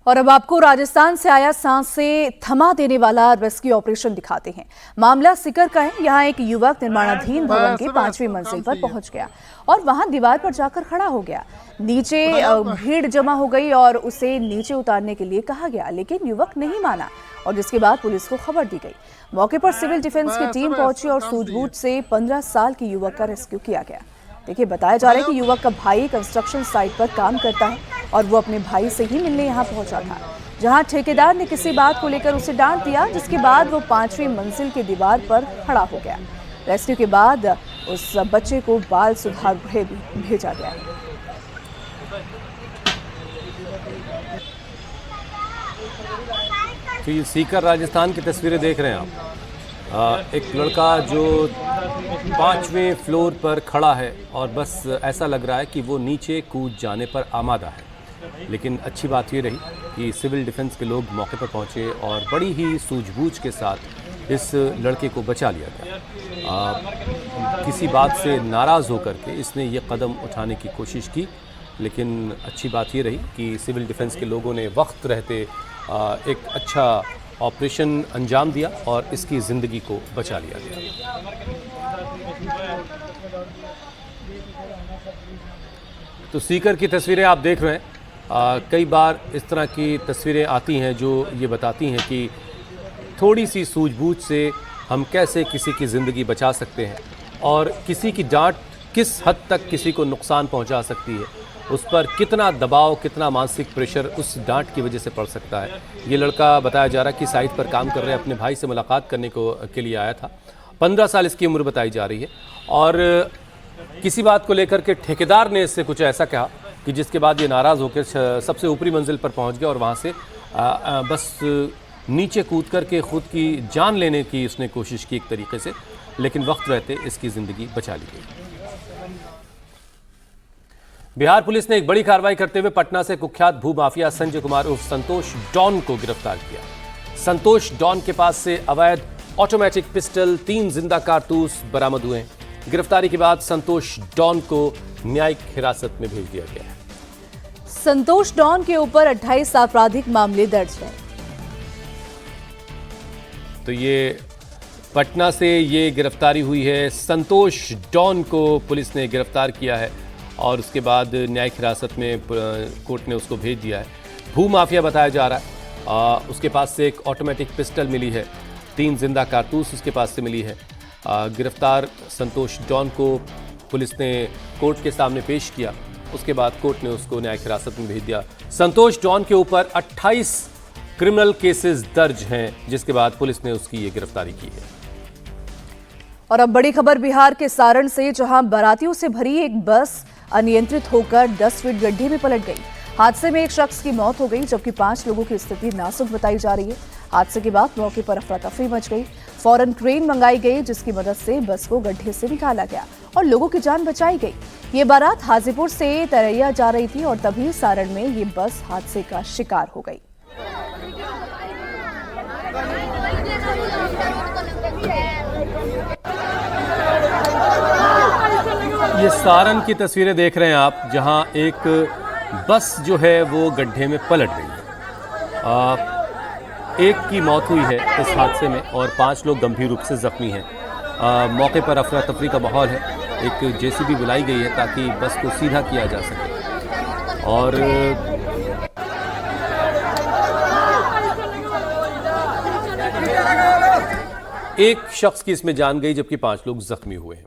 और अब आपको राजस्थान से आया सांसें थमा देने वाला रेस्क्यू ऑपरेशन दिखाते हैं। मामला सिकर का है। यहाँ एक युवक निर्माणाधीन भवन के 5वीं मंजिल पर पहुंच गया और वहां दीवार पर जाकर खड़ा हो गया। नीचे भीड़ जमा हो गई और उसे नीचे उतारने के लिए कहा गया, लेकिन युवक नहीं माना और जिसके बाद पुलिस को खबर दी गई। मौके पर सिविल डिफेंस की टीम पहुंची और सूझबूझ से 15 साल के युवक का रेस्क्यू किया गया। देखिए, बताया जा रहा है कि युवक का भाई कंस्ट्रक्शन साइट पर काम करता है और वो अपने भाई से ही मिलने यहाँ पहुंचा था, जहां ठेकेदार ने किसी बात को लेकर उसे डांट दिया, जिसके बाद वो 5वीं मंजिल की दीवार पर खड़ा हो गया। रेस्क्यू के बाद उस बच्चे को बाल सुधार गृह भेजा गया। तो ये सीकर राजस्थान की तस्वीरें देख रहे हैं आप। एक लड़का जो 5वें फ्लोर पर खड़ा है और बस ऐसा लग रहा है कि वो नीचे कूद जाने पर आमादा है। लेकिन अच्छी बात ये रही कि सिविल डिफेंस के लोग मौके पर पहुंचे और बड़ी ही सूझबूझ के साथ इस लड़के को बचा लिया गया। किसी बात से नाराज़ होकर के इसने ये कदम उठाने की कोशिश की, लेकिन अच्छी बात ये रही कि सिविल डिफेंस के लोगों ने वक्त रहते एक अच्छा ऑपरेशन अंजाम दिया और इसकी ज़िंदगी को बचा लिया गया। तो सीकर की तस्वीरें आप देख रहे हैं। कई बार इस तरह की तस्वीरें आती हैं जो ये बताती हैं कि थोड़ी सी सूझबूझ से हम कैसे किसी की ज़िंदगी बचा सकते हैं और किसी की डांट किस हद तक किसी को नुकसान पहुंचा सकती है, उस पर कितना दबाव, कितना मानसिक प्रेशर उस डांट की वजह से पड़ सकता है। ये लड़का बताया जा रहा है कि साइट पर काम कर रहे अपने भाई से मुलाकात करने के लिए आया था। 15 साल इसकी उम्र बताई जा रही है और किसी बात को लेकर के ठेकेदार ने इससे कुछ ऐसा कहा कि जिसके बाद ये नाराज़ होकर सबसे ऊपरी मंजिल पर पहुंच गया और वहाँ से बस नीचे कूद करके खुद की जान लेने की उसने कोशिश की एक तरीके से, लेकिन वक्त रहते इसकी ज़िंदगी बचा ली गई। बिहार पुलिस ने एक बड़ी कार्रवाई करते हुए पटना से कुख्यात भूमाफिया संजय कुमार उर्फ संतोष डॉन को गिरफ्तार किया। संतोष डॉन के पास से अवैध ऑटोमेटिक पिस्टल, 3 जिंदा कारतूस बरामद हुए। गिरफ्तारी के बाद संतोष डॉन को न्यायिक हिरासत में भेज दिया गया है। संतोष डॉन के ऊपर 28 आपराधिक मामले दर्ज हैं। तो ये पटना से ये गिरफ्तारी हुई है। संतोष डॉन को पुलिस ने गिरफ्तार किया है और उसके बाद न्यायिक हिरासत में कोर्ट ने उसको भेज दिया है। भूमाफिया बताया जा रहा है। उसके पास से एक ऑटोमेटिक पिस्टल मिली है, 3 जिंदा कारतूस उसके पास से मिली है। गिरफ्तार संतोष डॉन को पुलिस ने कोर्ट के सामने पेश किया, उसके बाद कोर्ट ने उसको न्यायिक हिरासत में भेज दिया। संतोष डॉन के ऊपर 28 क्रिमिनल केसेस दर्ज हैं, जिसके बाद पुलिस ने उसकी ये गिरफ्तारी की है। और अब बड़ी खबर बिहार के सारण से, जहां बारातियों से भरी एक बस अनियंत्रित होकर 10 फीट गड्ढे में पलट गई। हादसे में एक शख्स की मौत हो गई, जबकि 5 लोगों की स्थिति नाजुक बताई जा रही है। हादसे के बाद मौके पर अफरा तफरी मच गई। फौरन क्रेन मंगाई गई, जिसकी मदद से बस को गड्ढे से निकाला गया और लोगों की जान बचाई गई। ये बारात हाजीपुर से तरैया जा रही थी और तभी सारण में ये बस हादसे का शिकार हो गई। ये सारण की तस्वीरें देख रहे हैं आप, जहां एक बस जो है वो गड्ढे में पलट गई है। एक की मौत हुई है इस हादसे में और 5 लोग गंभीर रूप से जख्मी हैं। मौके पर अफरा तफरी का माहौल है। एक जेसीबी बुलाई गई है ताकि बस को सीधा किया जा सके और एक शख्स की इसमें जान गई, जबकि 5 लोग जख्मी हुए हैं।